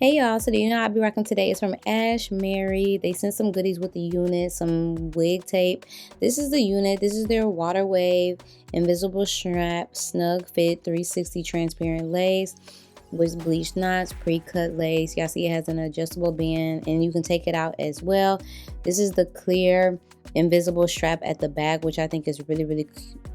Hey y'all, so the unit I'll be rocking today is from Ashimary. They sent some goodies with the unit, some wig tape. This is the unit. This is their water wave, invisible strap, snug fit, 360 transparent lace with bleached knots, pre-cut lace. Y'all see it has an adjustable band and you can take it out as well. This is the clear invisible strap at the back, which I think is really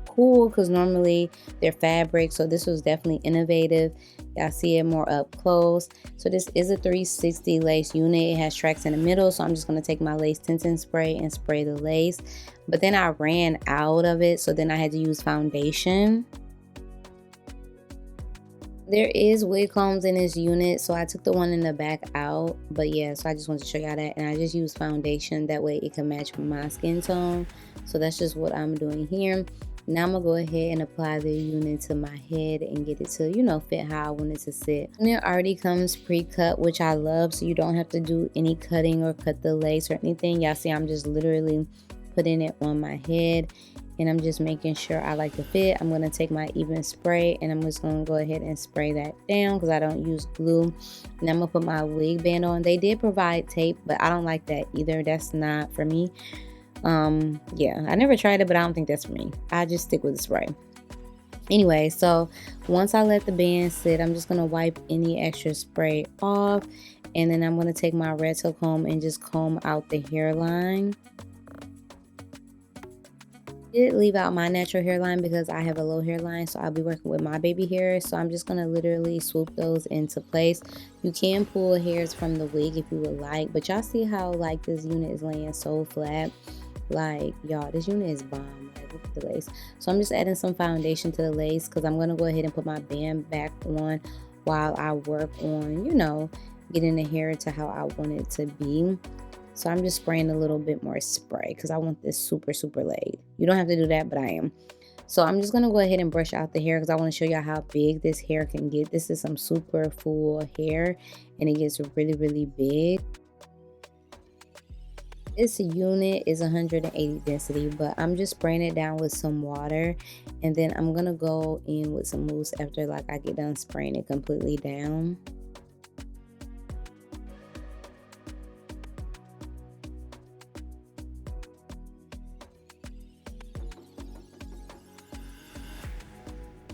cool because normally they're fabric, so this was definitely innovative. Y'all see it more up close. So this is a 360 lace unit. It has tracks in the middle, so I'm just going to take my lace tinting spray and spray the lace. But then I ran out of it, so then I had to use foundation. There is wig combs in this unit, so I took the one in the back out. But yeah, so I just wanted to show y'all that. And I just used foundation, that way it can match my skin tone. So that's just what I'm doing here. Now I'm gonna go ahead and apply the unit to my head and get it to, fit how I want it to sit. And it already comes pre-cut, which I love, so you don't have to do any cutting or cut the lace or anything. Y'all see I'm just literally putting it on my head and I'm just making sure I like the fit. I'm gonna take my even spray and I'm just gonna go ahead and spray that down because I don't use glue. And I'm gonna put my wig band on. They did provide tape, but I don't like that either. That's not for me. Yeah, I never tried it, but I don't think that's for me. I just stick with the spray. Anyway, so once I let the band sit, I'm just gonna wipe any extra spray off, and then I'm gonna take my red tail comb and just comb out the hairline. I did leave out my natural hairline because I have a low hairline, so I'll be working with my baby hair. So I'm just gonna literally swoop those into place. You can pull hairs from the wig if you would like, but y'all see how like this unit is laying so flat. Like, y'all, this unit is bomb. Like, look at the lace. So I'm just adding some foundation to the lace because I'm going to go ahead and put my band back on while I work on, getting the hair to how I want it to be. So I'm just spraying a little bit more spray because I want this super laid. You don't have to do that, but I am. So I'm just going to go ahead and brush out the hair because I want to show y'all how big this hair can get. This is some super full hair and it gets really big. This unit is 180 density, but I'm just spraying it down with some water, and then I'm gonna go in with some mousse after like I get done spraying it completely down.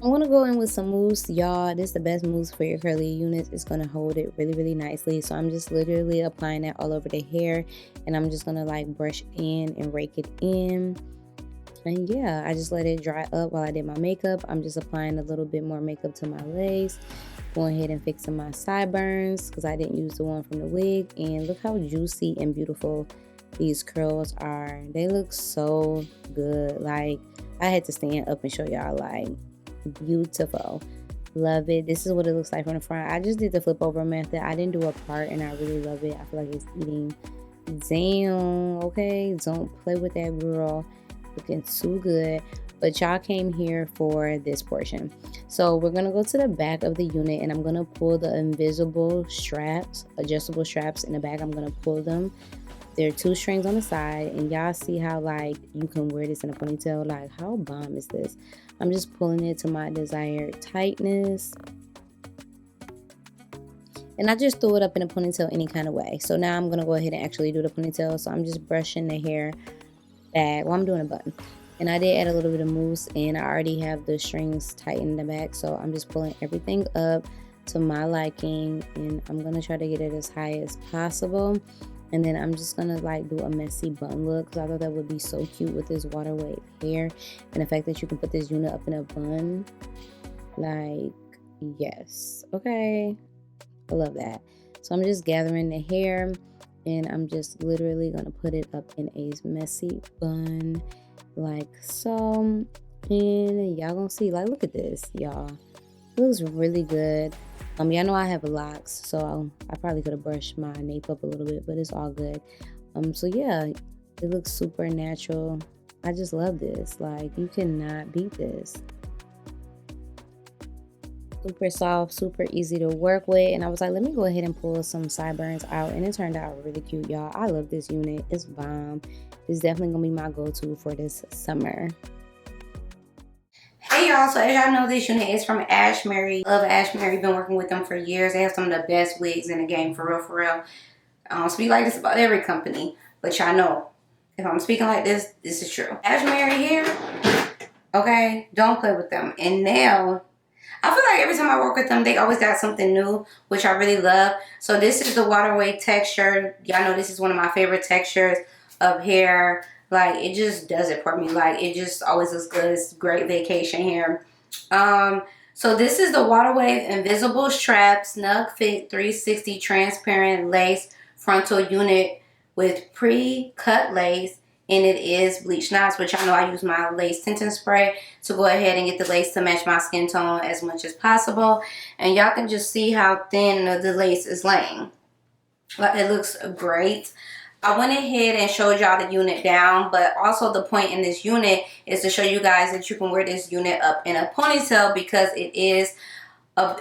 I'm gonna go in with some mousse, y'all. This is the best mousse for your curly units. It's gonna hold it really nicely. So I'm just literally applying that all over the hair, and I'm just gonna like brush in and rake it in. And yeah, I just let it dry up while I did my makeup. I'm just applying a little bit more makeup to my legs, going ahead and fixing my sideburns because I didn't use the one from the wig. And look how juicy and beautiful these curls are. They look so good. Like, I had to stand up and show y'all, like, beautiful. Love it. This is what it looks like from the front. I just did the flip over method. I didn't do a part and I really love it. I feel like it's eating down. Okay, don't play with that, girl. Looking too good. But y'all came here for this portion, so we're gonna go to the back of the unit and I'm gonna pull the invisible straps, adjustable straps in the back. I'm gonna pull them. There are 2 strings on the side, and y'all see how like you can wear this in a ponytail. Like, how bomb is this? I'm just pulling it to my desired tightness, and I just threw it up in a ponytail any kind of way. So now I'm gonna go ahead and actually do the ponytail. So I'm just brushing the hair back. Well, I'm doing a bun, and I did add a little bit of mousse, and I already have the strings tightened in the back. So I'm just pulling everything up to my liking, and I'm gonna try to get it as high as possible. And then I'm just gonna like do a messy bun look because I thought that would be so cute with this water wave hair, and the fact that you can put this unit up in a bun. Like, yes, okay, I love that. So I'm just gathering the hair and I'm just literally gonna put it up in a messy bun like so. And y'all gonna see, like, look at this, y'all. It looks really good. Y'all know I have locks, so I probably could have brushed my nape up a little bit, but it's all good. So yeah, it looks super natural. I just love this. Like, you cannot beat this. Super soft, super easy to work with, and I was like, let me go ahead and pull some sideburns out, and it turned out really cute, y'all. I love this unit. It's bomb. It's definitely gonna be my go-to for this summer. Hey y'all, so as y'all know, this unit is from Ashimary. I love Ashimary. Been working with them for years. They have some of the best wigs in the game, for real, for real. I don't speak like this about every company, but y'all know, if I'm speaking like this, this is true. Ashimaryhair, okay, don't play with them. And now, I feel like every time I work with them, they always got something new, which I really love. So this is the waterway texture. Y'all know this is one of my favorite textures of hair. Like, it just does it for me. Like, it just always looks good. It's great vacation hair. So this is the waterway invisible strap snug fit 360 transparent lace frontal unit with pre-cut lace. And it is bleach knots, which I know I use my lace tinting spray to go ahead and get the lace to match my skin tone as much as possible. And y'all can just see how thin the lace is laying. Like, it looks great. I went ahead and showed y'all the unit down, but also the point in this unit is to show you guys that you can wear this unit up in a ponytail, because it is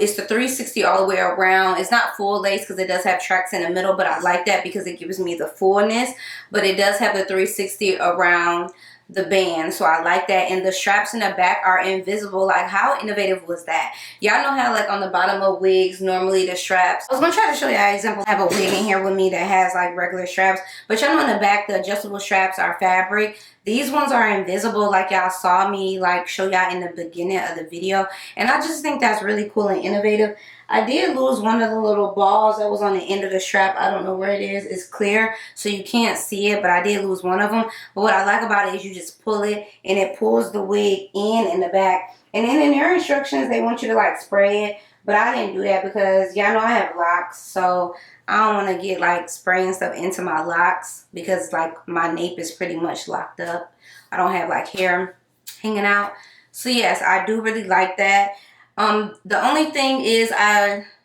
it's the 360 all the way around. It's not full lace because it does have tracks in the middle, but I like that because it gives me the fullness. But it does have the 360 around the band, so I like that. And the straps in the back are invisible. Like, how innovative was that? Y'all know how, like, on the bottom of wigs, normally the straps, I was gonna try to show you an example. I have a wig in here with me that has like regular straps, but y'all know in the back the adjustable straps are fabric. These ones are invisible, like y'all saw me like show y'all in the beginning of the video. And I just think that's really cool and innovative. I did lose one of the little balls that was on the end of the strap. I don't know where it is. It's clear, so you can't see it, but I did lose one of them. But what I like about it is you just pull it, and it pulls the wig in the back. And then in their instructions, they want you to like spray it. But I didn't do that because y'all know I have locks, so I don't want to get like spraying stuff into my locks, because like my nape is pretty much locked up. I don't have like hair hanging out. So yes, I do really like that. The only thing is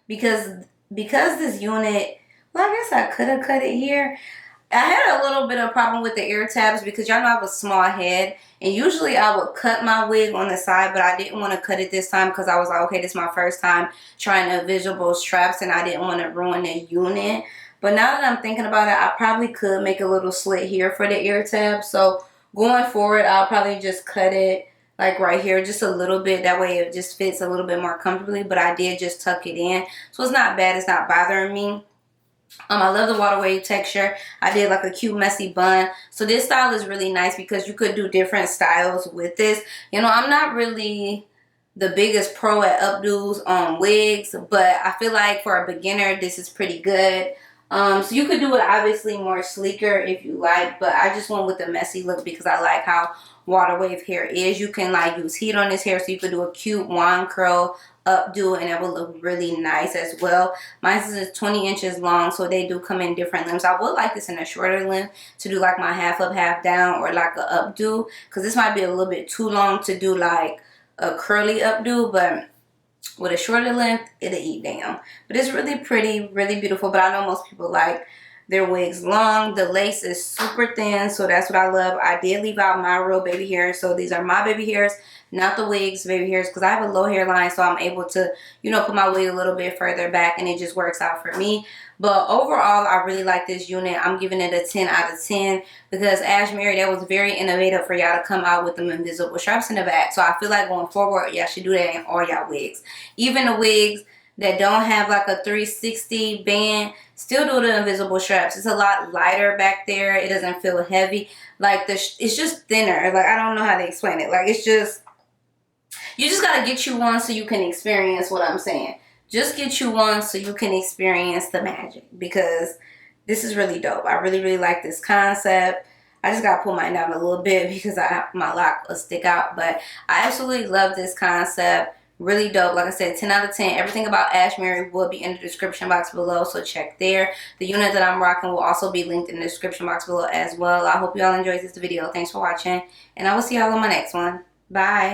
because this unit, well, I guess I could have cut it here. I had a little bit of problem with the ear tabs because y'all know I have a small head, and usually I would cut my wig on the side, but I didn't want to cut it this time because I was like, okay, this is my first time trying invisible straps, and I didn't want to ruin the unit. But now that I'm thinking about it, I probably could make a little slit here for the ear tab. So going forward, I'll probably just cut it like right here just a little bit. That way it just fits a little bit more comfortably, but I did just tuck it in. So it's not bad. It's not bothering me. I love the waterway texture. I did like a cute messy bun. So this style is really nice because you could do different styles with this. You know, I'm not really the biggest pro at updos on wigs, but I feel like for a beginner, this is pretty good. So you could do it obviously more sleeker if you like, but I just went with the messy look because I like how water wave hair is. You can like use heat on this hair, so you could do a cute wand curl updo, and it will look really nice as well. Mine is 20 inches long, so they do come in different lengths. I would like this in a shorter length to do like my half up, half down, or like a updo, because this might be a little bit too long to do like a curly updo, but with a shorter length, it'll eat down. But it's really pretty, really beautiful. But I know most people like their wigs long. The lace is super thin, so that's what I love. I did leave out my real baby hairs, so these are my baby hairs, not the wigs baby hairs, because I have a low hairline, so I'm able to, you know, put my wig a little bit further back, and it just works out for me. But overall, I really like this unit. I'm giving it a 10 out of 10 because Ashimary, that was very innovative for y'all to come out with them invisible straps in the back. So I feel like going forward, y'all should do that in all y'all wigs. Even the wigs that don't have like a 360 band, still do the invisible straps. It's a lot lighter back there. It doesn't feel heavy. Like it's just thinner. Like, I don't know how to explain it. Like, it's just, you just got to get you one so you can experience what I'm saying. Just get you one so you can experience the magic, because this is really dope. I really, really like this concept. I just got to pull mine down a little bit because my lock will stick out. But I absolutely love this concept. Really dope. Like I said, 10 out of 10. Everything about Ashimary will be in the description box below, so check there. The unit that I'm rocking will also be linked in the description box below as well. I hope y'all enjoyed this video. Thanks for watching, and I will see y'all on my next one. Bye.